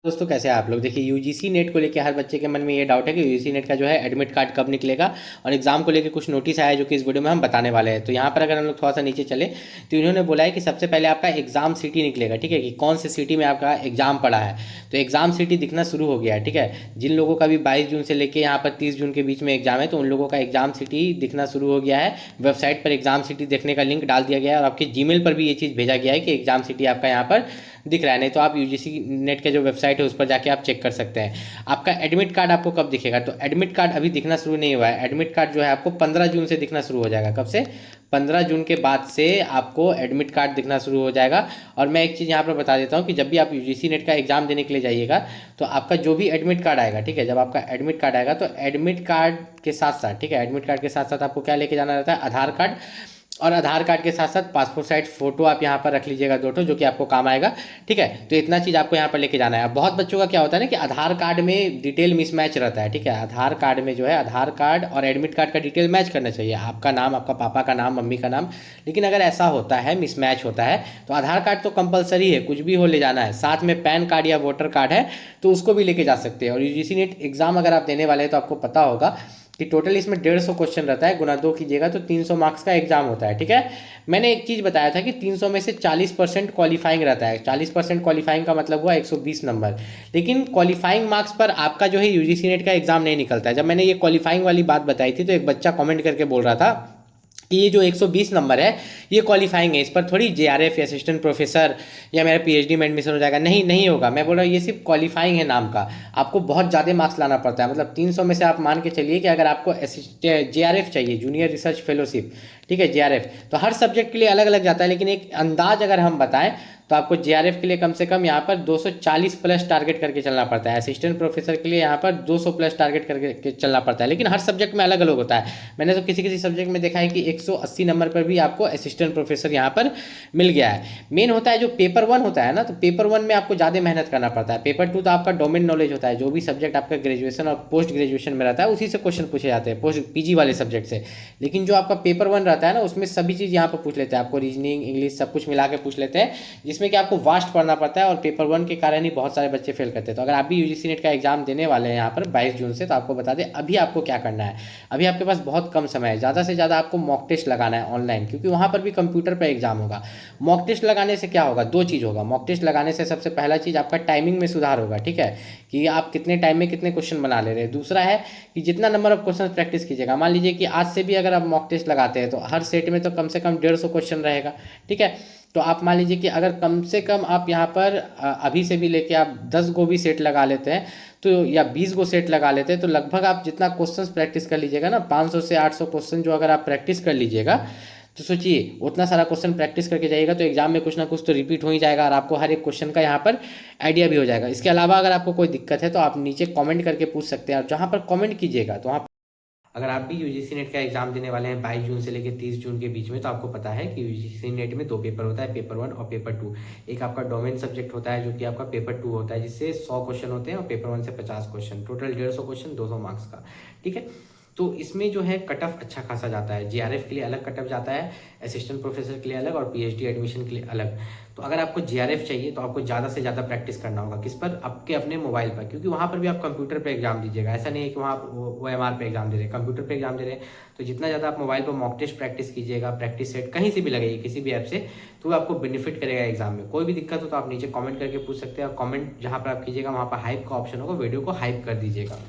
दोस्तों कैसे हैं आप लोग। देखिए यूजीसी नेट को लेकर हर बच्चे के मन में ये डाउट है कि यूजीसी नेट का जो है एडमिट कार्ड कब निकलेगा और एग्जाम को लेकर कुछ नोटिस आया है जो कि इस वीडियो में हम बताने वाले हैं। तो यहाँ पर अगर हम लोग थोड़ा सा नीचे चले तो इन्होंने बोला है कि सबसे पहले आपका एग्जाम सिटी निकलेगा, ठीक है, कि कौन से सिटी में आपका एग्जाम पड़ा है। तो एग्जाम सिटी दिखना शुरू हो गया है, ठीक है। जिन लोगों का भी 22 जून से लेकर यहाँ पर 30 जून के बीच में एग्जाम है तो उन लोगों का एग्जाम सिटी दिखना शुरू हो गया है। वेबसाइट पर एग्जाम सिटी देखने का लिंक डाल दिया गया है और आपके जीमेल पर भी ये चीज़ भेजा गया है कि एग्जाम सिटी आपका यहाँ पर दिख रहा है। नहीं तो आप यूजीसी नेट के जो वेबसाइट है उस पर जाके आप चेक कर सकते हैं। आपका एडमिट कार्ड आपको कब दिखेगा, तो एडमिट कार्ड अभी दिखना शुरू नहीं हुआ है। एडमिट कार्ड जो है आपको 15 जून से दिखना शुरू हो जाएगा। कब से? 15 जून के बाद से आपको एडमिट कार्ड दिखना शुरू हो जाएगा। और मैं एक चीज़ यहाँ पर बता देता हूँ कि जब भी आप यूजीसी नेट का एग्जाम देने के लिए जाइएगा तो आपका जो भी एडमिट कार्ड आएगा, ठीक है, जब आपका एडमिट कार्ड आएगा तो एडमिट कार्ड के साथ साथ, ठीक है, एडमिट कार्ड के साथ साथ आपको क्या लेके जाना रहता है, आधार कार्ड। और आधार कार्ड के साथ साथ पासपोर्ट साइज फोटो आप यहाँ पर रख लीजिएगा, 2 ठो, जो कि आपको काम आएगा, ठीक है। तो इतना चीज़ आपको यहाँ पर लेके जाना है। बहुत बच्चों का क्या होता है ना कि आधार कार्ड में डिटेल मिसमैच रहता है, ठीक है। आधार कार्ड में जो है आधार कार्ड और एडमिट कार्ड का डिटेल मैच करना चाहिए, आपका नाम, आपका पापा का नाम, मम्मी का नाम। लेकिन अगर ऐसा होता है, मिसमैच होता है, तो आधार कार्ड तो कंपलसरी है, कुछ भी हो ले जाना है। साथ में पैन कार्ड या वोटर कार्ड है तो उसको भी लेके जा सकते हैं। और यूजीसी नेट एग्जाम अगर आप देने वाले हैं तो आपको पता होगा कि टोटल इसमें 150 क्वेश्चन रहता है, गुना 2 कीजिएगा तो 300 मार्क्स का एग्जाम होता है, ठीक है। मैंने एक चीज़ बताया था कि 300 में से 40% क्वालिफाइंग रहता है। 40% क्वालिफाइंग का मतलब हुआ 120 नंबर। लेकिन क्वालिफाइंग मार्क्स पर आपका जो है यूजीसी नेट का एग्जाम नहीं निकलता है। जब मैंने ये क्वालिफाइंग वाली बात बताई थी तो एक बच्चा कमेंट करके बोल रहा था कि ये जो 120 नंबर है ये क्वालिफाइंग है, इस पर थोड़ी जेआरएफ या असिस्टेंट प्रोफेसर या मेरा पीएचडी में एडमिशन हो जाएगा। नहीं, नहीं होगा। मैं बोल रहा हूँ ये सिर्फ क्वालिफाइंग है नाम का। आपको बहुत ज़्यादा मार्क्स लाना पड़ता है। मतलब 300 में से आप मान के चलिए कि अगर आपको जेआरएफ चाहिए, जूनियर रिसर्च फेलोशिप, ठीक है, जेआरएफ, तो हर सब्जेक्ट के लिए अलग अलग जाता है। लेकिन एक अंदाज अगर हम बताएं तो आपको जेआरएफ के लिए कम से कम यहाँ पर 240 प्लस टारगेट करके चलना पड़ता है। असिस्टेंट प्रोफेसर के लिए यहाँ पर 200 प्लस टारगेट करके चलना पड़ता है। लेकिन हर सब्जेक्ट में अलग अलग होता है। मैंने तो किसी किसी सब्जेक्ट में देखा है कि 180 नंबर पर भी आपको असिस्टेंट प्रोफेसर यहाँ पर मिल गया है। मेन होता है जो पेपर 1 होता है ना, तो पेपर 1 में आपको ज़्यादा मेहनत करना पड़ता है। पेपर 2 तो आपका डोमेन नॉलेज होता है, जो भी सब्जेक्ट आपका ग्रेजुएशन और पोस्ट ग्रेजुएशन में रहता है उसी से क्वेश्चन पूछे जाते हैं, पोस्ट पीजी वाले सब्जेक्ट से। लेकिन जो आपका पेपर 1 रहता है ना उसमें सभी चीज़ यहाँ पर पूछ लेते हैं, आपको रीजनिंग, इंग्लिश सब कुछ मिला के पूछ लेते हैं, जिसमें कि आपको वास्ट पढ़ना पड़ता है। और पेपर 1 के कारण ही बहुत सारे बच्चे फेल करते हैं। तो अगर आप भी यूजीसी नेट का एग्जाम देने वाले हैं यहाँ पर 22 जून से, तो आपको बता दें अभी आपको क्या करना है। अभी आपके पास बहुत कम समय है, ज़्यादा से ज़्यादा आपको मॉक टेस्ट लगाना है ऑनलाइन, क्योंकि वहाँ पर भी कंप्यूटर पर एग्जाम होगा। मॉक टेस्ट लगाने से क्या होगा, 2 चीज़ होगा। मॉक टेस्ट लगाने से सबसे पहला चीज़ आपका टाइमिंग में सुधार होगा, ठीक है, कि आप कितने टाइम में कितने क्वेश्चन बना ले रहे हैं। दूसरा है कि जितना नंबर ऑफ क्वेश्चन प्रैक्टिस कीजिएगा, मान लीजिए कि आज से भी अगर आप मॉक टेस्ट लगाते हैं तो हर सेट में तो कम से कम 150 क्वेश्चन रहेगा, ठीक है। तो आप मान लीजिए कि अगर कम से कम आप यहाँ पर अभी से भी लेके आप 10 गो भी सेट लगा लेते हैं तो, या 20 गो सेट लगा लेते हैं, तो लगभग आप जितना क्वेश्चंस प्रैक्टिस कर लीजिएगा ना, 500 से 800 क्वेश्चन जो अगर आप प्रैक्टिस कर लीजिएगा, तो सोचिए उतना सारा क्वेश्चन प्रैक्टिस करके जाइएगा तो एग्जाम में कुछ ना कुछ तो रिपीट हो ही जाएगा और आपको हर एक क्वेश्चन का यहाँ पर आइडिया भी हो जाएगा। इसके अलावा अगर आपको कोई दिक्कत है तो आप नीचे कमेंट करके पूछ सकते हैं, और जहाँ पर कमेंट कीजिएगा तो वहाँ, अगर आप भी यूजीसी नेट का एग्जाम देने वाले हैं 22 जून से लेकर 30 जून के बीच में, तो आपको पता है कि यूजीसी नेट में 2 पेपर होता है, पेपर 1 और पेपर 2। एक आपका डोमेन सब्जेक्ट होता है जो कि आपका पेपर 2 होता है, जिससे 100 क्वेश्चन होते हैं, और पेपर 1 से 50 क्वेश्चन, टोटल 150 क्वेश्चन 200 मार्क्स का, ठीक है। तो इसमें जो है कट ऑफ अच्छा खासा जाता है। जेआरएफ के लिए अलग कट ऑफ जाता है, असिस्टेंट प्रोफेसर के लिए अलग, और पीएचडी एडमिशन के लिए अलग। तो अगर आपको जेआरएफ चाहिए तो आपको ज़्यादा से ज़्यादा प्रैक्टिस करना होगा, किस पर, आपके अपने मोबाइल पर, क्योंकि वहाँ पर भी आप कंप्यूटर पर एग्जाम दीजिएगा। ऐसा नहीं है कि वहाँ OMR पे एग्जाम दे रहे हैं, कंप्यूटर पर एग्जाम दे रहे हैं। तो जितना ज़्यादा आप मोबाइल पर मॉक टेस्ट प्रैक्टिस कीजिएगा, प्रैक्टिस सेट कहीं से भी लगाइए, किसी भी ऐप से, तो वो आपको बेनिफिट करेगा एग्जाम में। कोई भी दिक्कत हो तो आप नीचे कमेंट करके पूछ सकते हैं, और कमेंट जहाँ पर आप कीजिएगा वहाँ पर हाइप का ऑप्शन होगा, वीडियो को हाइप कर दीजिएगा।